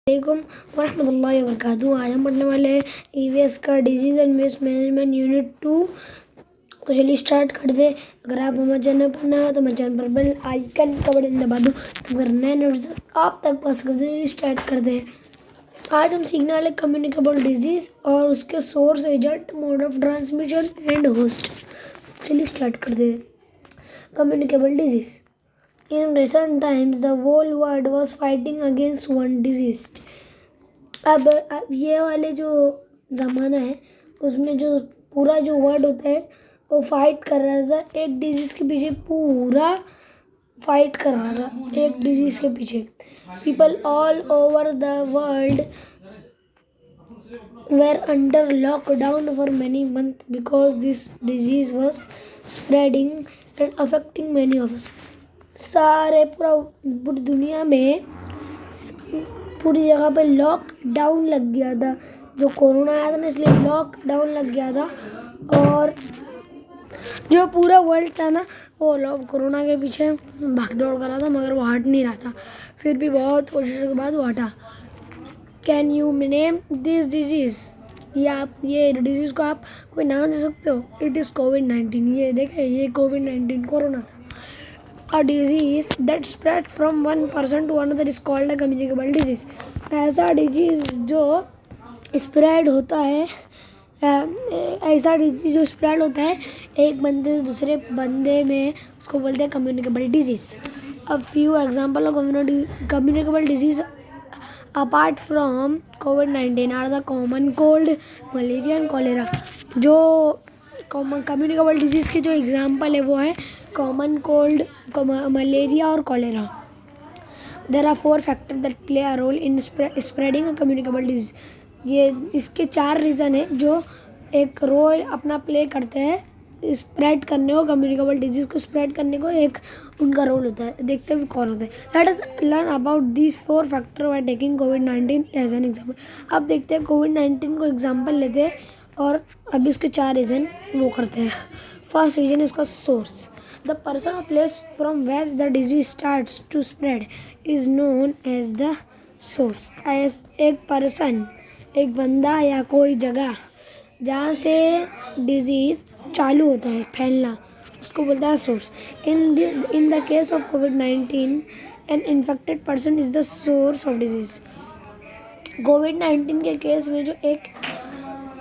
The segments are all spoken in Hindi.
वालेकुम वरहमतुल्लाहि वबरकातुहू। आज हम पढ़ने वाले हैं ईवीएस का disease and waste management unit 2। तो चलिए स्टार्ट कर दे। अगर आप हमारे चैनल पर नए हो तो मैं चैनल पर बेल आइकन का बटन दबा दूँ तो अगर नए नोट्स आप तक पहुँच कर दे। स्टार्ट कर दे। आज हम सीखने वाले कम्युनिकेबल डिजीज़ और उसके source, agent, mode of transmission and host. चलिए स्टार्ट कर दे। Communicable disease. In recent times, the whole world was fighting against one disease. अब ये वाले जो ज़माना है उसमें जो पूरा जो वर्ल्ड होता है वो फाइट कर रहा था एक डिजीज़ के पीछे। पूरा फाइट कर रहा था एक डिजीज़ के पीछे। People all over the world were under lockdown for many months because this disease was spreading and affecting many of us. पूरी दुनिया में पूरी जगह पे लॉकडाउन लग गया था। जो कोरोना आया था ना, इसलिए लॉकडाउन लग गया था और जो पूरा वर्ल्ड था ना वो कोरोना के पीछे भाग दौड़ कर रहा था, मगर वो हट नहीं रहा था। फिर भी बहुत कोशिशों के बाद वो हटा। Can you name this disease? ये डिजीज़ को आप कोई नाम दे सकते हो? इट इज़ कोविड-19। ये देखें, ये कोविड-19 कोरोना था। A disease that spread from one person to another is called a communicable disease. ऐसा डिजीज़ जो स्प्रेड होता है एक बंदे से दूसरे बंदे में, उसको बोलते हैं communicable disease. A few example of communicable disease apart from कोविड-19 are the common cold, malaria and cholera. जो कम्युनिकेबल डिजीज़ के जो एग्जाम्पल है वो है कॉमन कोल्ड, मलेरिया और cholera. There are 4 factors that play a role in spreading a communicable disease. ये इसके 4 रीज़न है जो एक रोल अपना प्ले करते हैं स्प्रेड करने को, कम्युनिकेबल डिजीज़ को स्प्रेड करने को एक उनका रोल होता है। देखते हैं कौन होता है। Let us learn about these 4 factor by taking कोविड-19 एज एन एग्जाम्पल। अब देखते हैं कोविड-19 को एग्जाम्पल लेते हैं और अभी उसके 4 रीज़न वो करते हैं। फर्स्ट रीज़न है उसका source. The person or place from where the disease starts to spread is known as the source. as एक person, एक बंदा या कोई जगह जहाँ से डिजीज़ चालू होता है फैलना, उसको बोलता है source. in the case of COVID-19, an infected person is the source of disease. कोविड-19 के केस में जो एक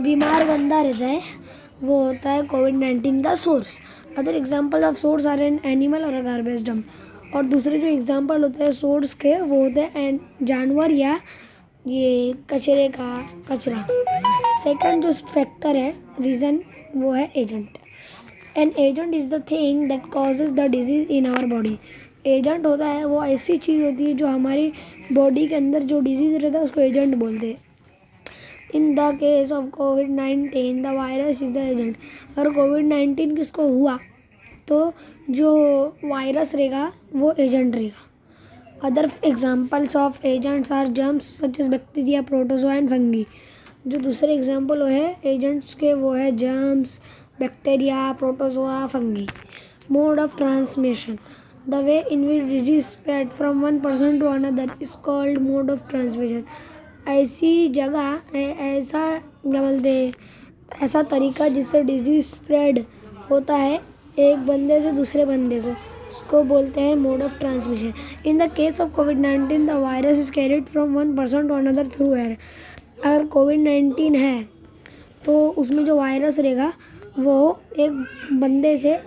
बीमार बंदा रहता है वो होता है कोविड-19 का source. Other example of source are an animal और अ गार्बेज डंप। और दूसरे जो एग्जाम्पल होते हैं सोर्स के वो होते हैं जानवर या ये कचरे का कचरा। सेकंड जो फैक्टर है रीज़न वो है agent. An agent is the thing that causes the disease in our body. Agent होता है वो ऐसी चीज़ होती है जो हमारी बॉडी के अंदर जो डिजीज़ रहता है उसको एजेंट बोलते हैं। इन द केस ऑफ कोविड-19 the virus is the agent. अगर कोविड-19 किसको हुआ तो जो वायरस रहेगा वो एजेंट रहेगा। Other examples of agents are germs such as bacteria, protozoa and fungi. जो दूसरे एग्जाम्पल है एजेंट्स के वो है germs, bacteria, protozoa, fungi. Mode of transmission. The way in which disease spread from one person to another is called mode of transmission. ऐसी जगह ऐसा क्या बोलते हैं, ऐसा तरीका जिससे डिजीज स्प्रेड होता है एक बंदे से दूसरे बंदे को, उसको बोलते हैं mode of transmission. In the case of कोविड-19 the virus is carried from one person to another through air. अगर कोविड-19 है तो उसमें जो वायरस रहेगा वो एक बंदे से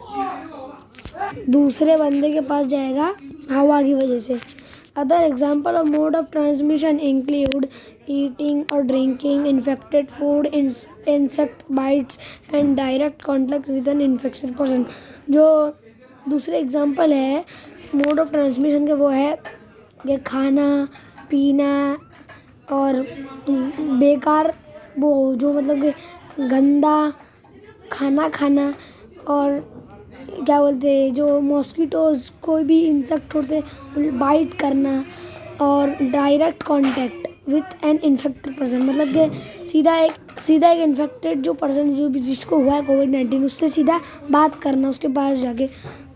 दूसरे बंदे के पास जाएगा हवा की वजह से। Other example of mode of transmission include eating or drinking infected food, insect bites and direct contact with an infected person. जो दूसरे एग्जाम्पल है मोड ऑफ ट्रांसमिशन के वो है कि खाना पीना और बेकार वो जो मतलब कि गंदा खाना खाना और क्या बोलते हैं जो मॉस्किटोज़ कोई भी इंसेक्ट होते हैं बाइट करना और direct contact with an infected person, मतलब कि सीधा एक इन्फेक्टेड जो पर्सन जो भी जिसको हुआ है कोविड-19 उससे सीधा बात करना उसके पास जाके,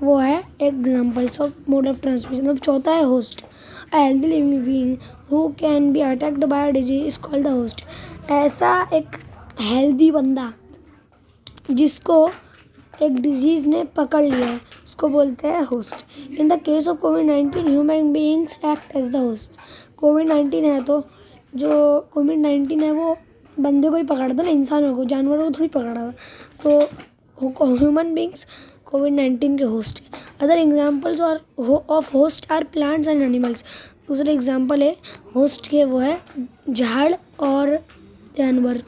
वो है examples of mode of transmission. अब चौथा है host. A healthy living being who can be attacked by a disease is called the host. ऐसा एक हेल्दी बंदा जिसको एक डिजीज़ ने पकड़ लिया है उसको बोलते हैं host. In the case of कोविड-19 human beings act as the host. कोविड-19 है तो जो कोविड-19 है वो बंदे को ही पकड़ा था ना, इंसानों को, जानवरों को थोड़ी पकड़ा था। तो ह्यूमन बीइंग्स कोविड-19 के होस्ट है। Other examples of host are plants and animals. दूसरे एग्जाम्पल है होस्ट के वो है झाड़ और जानवर।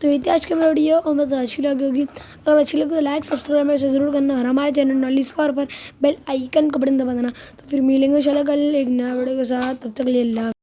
तो ये थी आज की वीडियो और मतलब अच्छी लगी होगी। अगर अच्छी लगी तो लाइक सब्सक्राइब मेरे से ज़रूर करना और हमारे चैनल नॉलेज पावर पर बेल आइकन का बटन दबा देना। तो फिर मिलेंगे इंशाल्लाह कल एक नया वीडियो के साथ, तब तक के लिए अल्लाह।